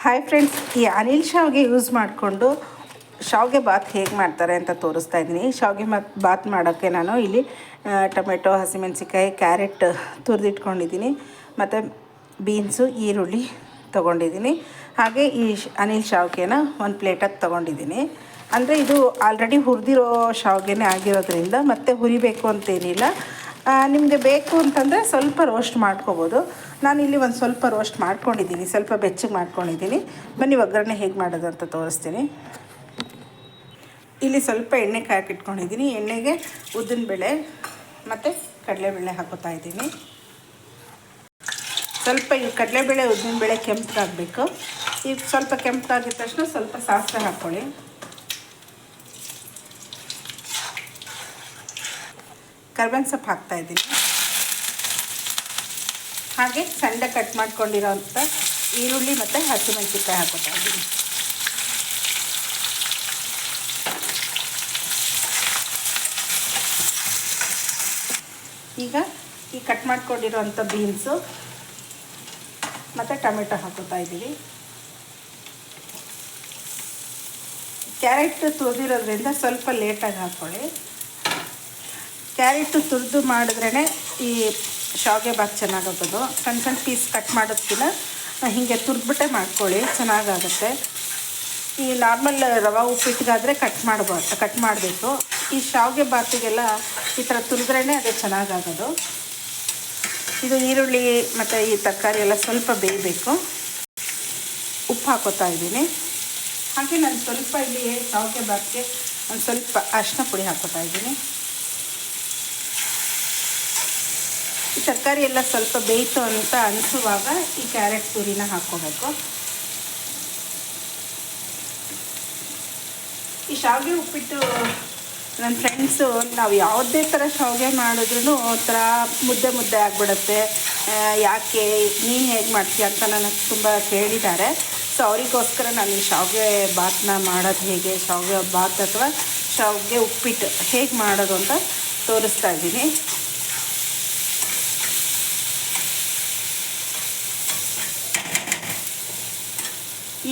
Hi friends, ಈ ಅನಿಲ್ ಶಾವಿಗೆ use ಮಾಡಿಕೊಂಡು ಶಾವಿಗೆ ಬಾತ್ ಹೇಗೆ ಮಾಡ್ತಾರೆ ಅಂತ ತೋರಿಸ್ತಾ ಇದ್ದೀನಿ. ಶಾವಿಗೆ ಬಾತ್ ಮಾಡೋಕ್ಕೆ ನಾನು ಇಲ್ಲಿ ಟೊಮೆಟೊ, ಹಸಿಮೆಣಸಿಕಾಯಿ, ಕ್ಯಾರೆಟ್ ತುರಿದಿಟ್ಕೊಂಡಿದ್ದೀನಿ. ಮತ್ತು ಬೀನ್ಸು, ಈರುಳ್ಳಿ ತೊಗೊಂಡಿದ್ದೀನಿ. ಹಾಗೆ ಈ ಅನಿಲ್ ಶಾವಿಗೆನ ಒಂದು ಪ್ಲೇಟಾಗಿ ತೊಗೊಂಡಿದ್ದೀನಿ. ಅಂದರೆ ಇದು ಆಲ್ರೆಡಿ ಹುರಿದಿರೋ ಶಾವಿಗೆನೇ ಆಗಿರೋದ್ರಿಂದ ಮತ್ತೆ ಹುರಿಬೇಕು ಅಂತೇನಿಲ್ಲ. ನಿಮಗೆ ಬೇಕು ಅಂತಂದರೆ ಸ್ವಲ್ಪ ರೋಸ್ಟ್ ಮಾಡ್ಕೋಬೋದು. ನಾನಿಲ್ಲಿ ಒಂದು ಸ್ವಲ್ಪ ರೋಸ್ಟ್ ಮಾಡ್ಕೊಂಡಿದ್ದೀನಿ, ಸ್ವಲ್ಪ ಬೆಚ್ಚಗೆ ಮಾಡ್ಕೊಂಡಿದ್ದೀನಿ. ಬನ್ನಿ ಒಗ್ಗರಣೆ ಹೇಗೆ ಮಾಡೋದು ಅಂತ ತೋರಿಸ್ತೀನಿ. ಇಲ್ಲಿ ಸ್ವಲ್ಪ ಎಣ್ಣೆ ಕಾಯಕ್ಕಿಟ್ಕೊಂಡಿದ್ದೀನಿ. ಎಣ್ಣೆಗೆ ಉದ್ದಿನಬೇಳೆ ಮತ್ತು ಕಡಲೆಬೇಳೆ ಹಾಕೋತಾ ಇದ್ದೀನಿ. ಸ್ವಲ್ಪ ಈ ಕಡಲೆಬೇಳೆ ಉದ್ದಿನಬೇಳೆ ಕೆಂಪಗಾಗಬೇಕು. ಈಗ ಸ್ವಲ್ಪ ಕೆಂಪಗಾಗಿದ ತಕ್ಷಣ ಸ್ವಲ್ಪ ಸಾಸಿವೆ ಹಾಕ್ಕೊಳ್ಳಿ. ಕರ್ಬೇವಿನ ಸೊಪ್ಪು ಹಾಕ್ತಾಯಿದ್ದೀನಿ. ಹಾಗೆ ಸಣ್ಣ ಕಟ್ ಮಾಡ್ಕೊಂಡಿರೋಂಥ ಈರುಳ್ಳಿ ಮತ್ತು ಹಸಿಮೆಣಸಿನ್ಕಾಯಿ ಹಾಕೋತಾ ಇದ್ದೀನಿ. ಈಗ ಈ ಕಟ್ ಮಾಡ್ಕೊಂಡಿರೋಂಥ ಬೀನ್ಸು ಮತ್ತು ಟೊಮೆಟೊ ಹಾಕೋತಾ ಇದ್ದೀವಿ. ಕ್ಯಾರೆಟ್ ತುರಿದಿರೋದ್ರಿಂದ ಸ್ವಲ್ಪ ಲೇಟಾಗಿ ಹಾಕ್ಕೊಳ್ಳಿ. ಕ್ಯಾರೆಟು ತುರಿದು ಮಾಡಿದ್ರೇ ಈ ಶಾವಿಗೆ ಬಾತ್ ಚೆನ್ನಾಗಾಗೋದು. ಸಣ್ಣ ಸಣ್ಣ ಪೀಸ್ ಕಟ್ ಮಾಡೋದಕ್ಕಿಂತ ಹೀಗೆ ತುರಿದ್ಬಿಟ್ಟೆ ಮಾಡ್ಕೊಳ್ಳಿ, ಚೆನ್ನಾಗಾಗುತ್ತೆ. ಈ ನಾರ್ಮಲ್ ರವೆ ಉಪ್ಪಿಟ್ಟಿಗಾದರೆ ಕಟ್ ಮಾಡಬೇಕು. ಈ ಶಾವಿಗೆ ಬಾತಿಗೆಲ್ಲ ಈ ಥರ ತುರಿದ್ರೇ ಅದೇ ಚೆನ್ನಾಗಾಗೋದು. ಇದು ಈರುಳ್ಳಿ ಮತ್ತು ಈ ತರಕಾರಿ ಎಲ್ಲ ಸ್ವಲ್ಪ ಬೇಯಬೇಕು. ಉಪ್ಪು ಹಾಕೋತಾ ಇದ್ದೀನಿ. ಹಾಗೆ ನಾನು ಸ್ವಲ್ಪ ಇಲ್ಲಿ ಶಾವಿಗೆ ಬಾತಿಗೆ ಒಂದು ಸ್ವಲ್ಪ ಅರಿಶಿನ ಪುಡಿ ಹಾಕೋತಾ ಇದ್ದೀನಿ. ಈ ತರಕಾರಿ ಎಲ್ಲ ಸ್ವಲ್ಪ ಬೇಯಿತು ಅಂತ ಅನಿಸುವಾಗ ಈ ಕ್ಯಾರೆಟ್ ತುರಿನ ಹಾಕ್ಕೋಬೇಕು. ಈ ಶಾವಿಗೆ ಉಪ್ಪಿಟ್ಟು ನನ್ನ ಫ್ರೆಂಡ್ಸು ನಾವು ಯಾವುದೇ ಥರ ಶಾವಿಗೆ ಮಾಡಿದ್ರೂ ಒಂಥರ ಮುದ್ದೆ ಆಗಿಬಿಡುತ್ತೆ, ಯಾಕೆ ನೀನು ಹೇಗೆ ಮಾಡ್ತೀಯ ಅಂತ ನನಗೆ ತುಂಬ ಕೇಳಿದ್ದಾರೆ. ಸೊ ಅವರಿಗೋಸ್ಕರ ನಾನು ಈ ಶಾವಿಗೆ ಬಾತನ್ನ ಮಾಡೋದು ಹೇಗೆ, ಶಾವಿಗೆ ಬಾತ್ ಅಥವಾ ಶಾವಿಗೆ ಉಪ್ಪಿಟ್ಟು ಹೇಗೆ ಮಾಡೋದು ಅಂತ ತೋರಿಸ್ತಾ ಇದ್ದೀನಿ.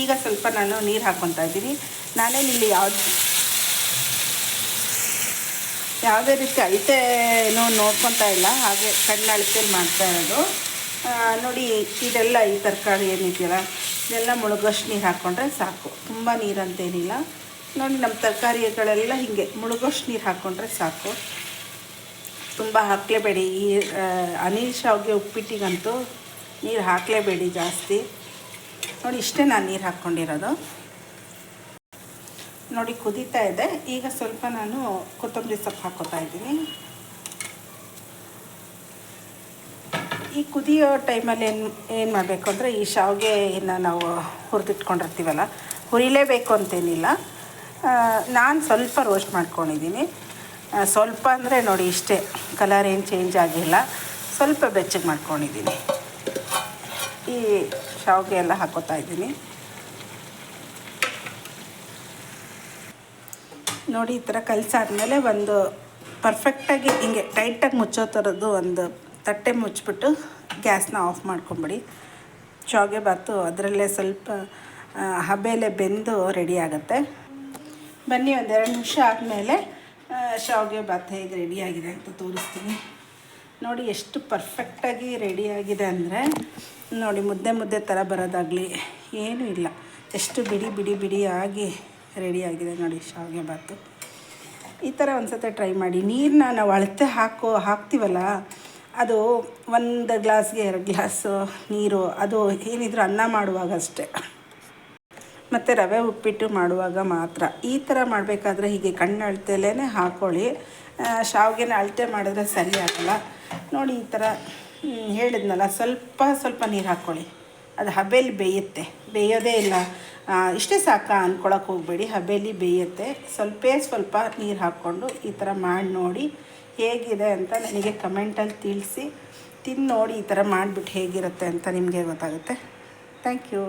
ಈಗ ಸ್ವಲ್ಪ ನಾನು ನೀರು ಹಾಕ್ಕೊತಾ ಇದ್ದೀನಿ. ನಾನೇನಿಲ್ಲಿ ಯಾವುದೇ ರೀತಿ ಅಳತೆನೂ ನೋಡ್ಕೊತಾ ಇಲ್ಲ, ಹಾಗೆ ಕಣ್ಣು ಅಳತೆಯಲ್ಲಿ ಮಾಡ್ತಾ ಇರೋದು. ನೋಡಿ, ಇದೆಲ್ಲ ಈ ತರಕಾರಿ ಏನಿದೆಯಲ್ಲ ಇದೆಲ್ಲ ಮುಳುಗೋಷ್ಟು ನೀರು ಹಾಕ್ಕೊಂಡ್ರೆ ಸಾಕು, ತುಂಬ ನೀರಂತೇನಿಲ್ಲ. ನೋಡಿ, ನಮ್ಮ ತರಕಾರಿಗಳೆಲ್ಲ ಹೀಗೆ ಮುಳುಗೋಷ್ಟು ನೀರು ಹಾಕ್ಕೊಂಡ್ರೆ ಸಾಕು, ತುಂಬ ಹಾಕಲೇಬೇಡಿ. ಈ ಅನಿಲ್ ಶಾವಿಗೆ ಉಪ್ಪಿಟ್ಟಿಗಂತೂ ನೀರು ಹಾಕಲೇಬೇಡಿ ಜಾಸ್ತಿ. ನೋಡಿ, ಇಷ್ಟೇ ನಾನು ನೀರು ಹಾಕ್ಕೊಂಡಿರೋದು. ನೋಡಿ, ಕುದೀತಾ ಇದೆ. ಈಗ ಸ್ವಲ್ಪ ನಾನು ಕೊತ್ತಂಬರಿ ಸೊಪ್ಪು ಹಾಕ್ಕೋತಾ ಇದ್ದೀನಿ. ಈ ಕುದಿಯೋ ಟೈಮಲ್ಲಿ ಏನು ಮಾಡಬೇಕು ಅಂದರೆ, ಈ ಶಾವಿಗೆಯನ್ನು ನಾವು ಹುರಿದಿಟ್ಕೊಂಡಿರ್ತೀವಲ್ಲ, ಹುರಿಲೇಬೇಕು ಅಂತೇನಿಲ್ಲ. ನಾನು ಸ್ವಲ್ಪ ರೋಸ್ಟ್ ಮಾಡ್ಕೊಂಡಿದ್ದೀನಿ. ಸ್ವಲ್ಪ ಅಂದರೆ ನೋಡಿ ಇಷ್ಟೇ, ಕಲರ್ ಏನು ಚೇಂಜ್ ಆಗಿಲ್ಲ, ಸ್ವಲ್ಪ ಬೆಚ್ಚಗೆ ಮಾಡ್ಕೊಂಡಿದ್ದೀನಿ. ಈ ಶಾವಿಗೆ ಎಲ್ಲ ಹಾಕೋತಾ ಇದ್ದೀನಿ. ನೋಡಿ, ಈ ಥರ ಕಲಸಾದ್ಮೇಲೆ ಒಂದು ಪರ್ಫೆಕ್ಟಾಗಿ ಹಿಂಗೆ ಟೈಟಾಗಿ ಮುಚ್ಚೋ ಥರದ್ದು ಒಂದು ತಟ್ಟೆ ಮುಚ್ಚಿಬಿಟ್ಟು ಗ್ಯಾಸ್ನ ಆಫ್ ಮಾಡ್ಕೊಂಬಿಡಿ. ಶಾವಿಗೆ ಬಾತು ಅದರಲ್ಲೇ ಸ್ವಲ್ಪ ಹಬೆಲೆ ಬೆಂದು ರೆಡಿ ಆಗುತ್ತೆ. ಬನ್ನಿ, ಒಂದೆರಡು ನಿಮಿಷ ಆದಮೇಲೆ ಶಾವಿಗೆ ಬಾತ್ ಹೇಗೆ ರೆಡಿಯಾಗಿದೆ ಅಂತ ತೋರಿಸ್ತೀನಿ. ನೋಡಿ, ಎಷ್ಟು ಪರ್ಫೆಕ್ಟಾಗಿ ರೆಡಿಯಾಗಿದೆ ಅಂದರೆ, ನೋಡಿ, ಮುದ್ದೆ ಥರ ಬರೋದಾಗಲಿ ಏನೂ ಇಲ್ಲ, ಎಷ್ಟು ಬಿಡಿಯಾಗಿ ರೆಡಿಯಾಗಿದೆ ನೋಡಿ ಶಾವಿಗೆ ಬಾತು. ಈ ಥರ ಒಂದು ಸತಿ ಟ್ರೈ ಮಾಡಿ. ನೀರನ್ನ ನಾವು ಅಳತೆ ಹಾಕ್ತೀವಲ್ಲ, ಅದು 1 ಗ್ಲಾಸ್ಗೆ 2 ಗ್ಲಾಸು ನೀರು, ಅದು ಏನಿದ್ರು ಅನ್ನ ಮಾಡುವಾಗ ಅಷ್ಟೇ, ಮತ್ತು ರವೆ ಉಪ್ಪಿಟ್ಟು ಮಾಡುವಾಗ ಮಾತ್ರ. ಈ ಥರ ಮಾಡಬೇಕಾದ್ರೆ ಹೀಗೆ ಕಣ್ಣು ಅಳತೆಯಲ್ಲೇ ಹಾಕ್ಕೊಳ್ಳಿ. ಶಾವಿಗೆನ ಅಳತೆ ಮಾಡಿದ್ರೆ ಸರಿ ಆಗಲ್ಲ. ನೋಡಿ, ಈ ಥರ ಹೇಳಿದ್ನಲ್ಲ, ಸ್ವಲ್ಪ ನೀರು ಹಾಕ್ಕೊಳ್ಳಿ. ಅದು ಹಬೆಯಲ್ಲಿ ಬೇಯೋದೇ ಇಲ್ಲ. ಇಷ್ಟೇ ಸಾಕಾ ಅಂದ್ಕೊಳಕ್ಕೆ ಹೋಗಬೇಡಿ, ಹಬೆಯಲ್ಲಿ ಬೇಯುತ್ತೆ. ಸ್ವಲ್ಪ ನೀರು ಹಾಕ್ಕೊಂಡು ಈ ಥರ ಮಾಡಿ ನೋಡಿ ಹೇಗಿದೆ ಅಂತ ನನಗೆ ಕಮೆಂಟಲ್ಲಿ ತಿಳಿಸಿ. ತಿಂದು ನೋಡಿ, ಈ ಥರ ಮಾಡಿಬಿಟ್ಟು ಹೇಗಿರುತ್ತೆ ಅಂತ ನಿಮಗೆ ಗೊತ್ತಾಗುತ್ತೆ. Thank you.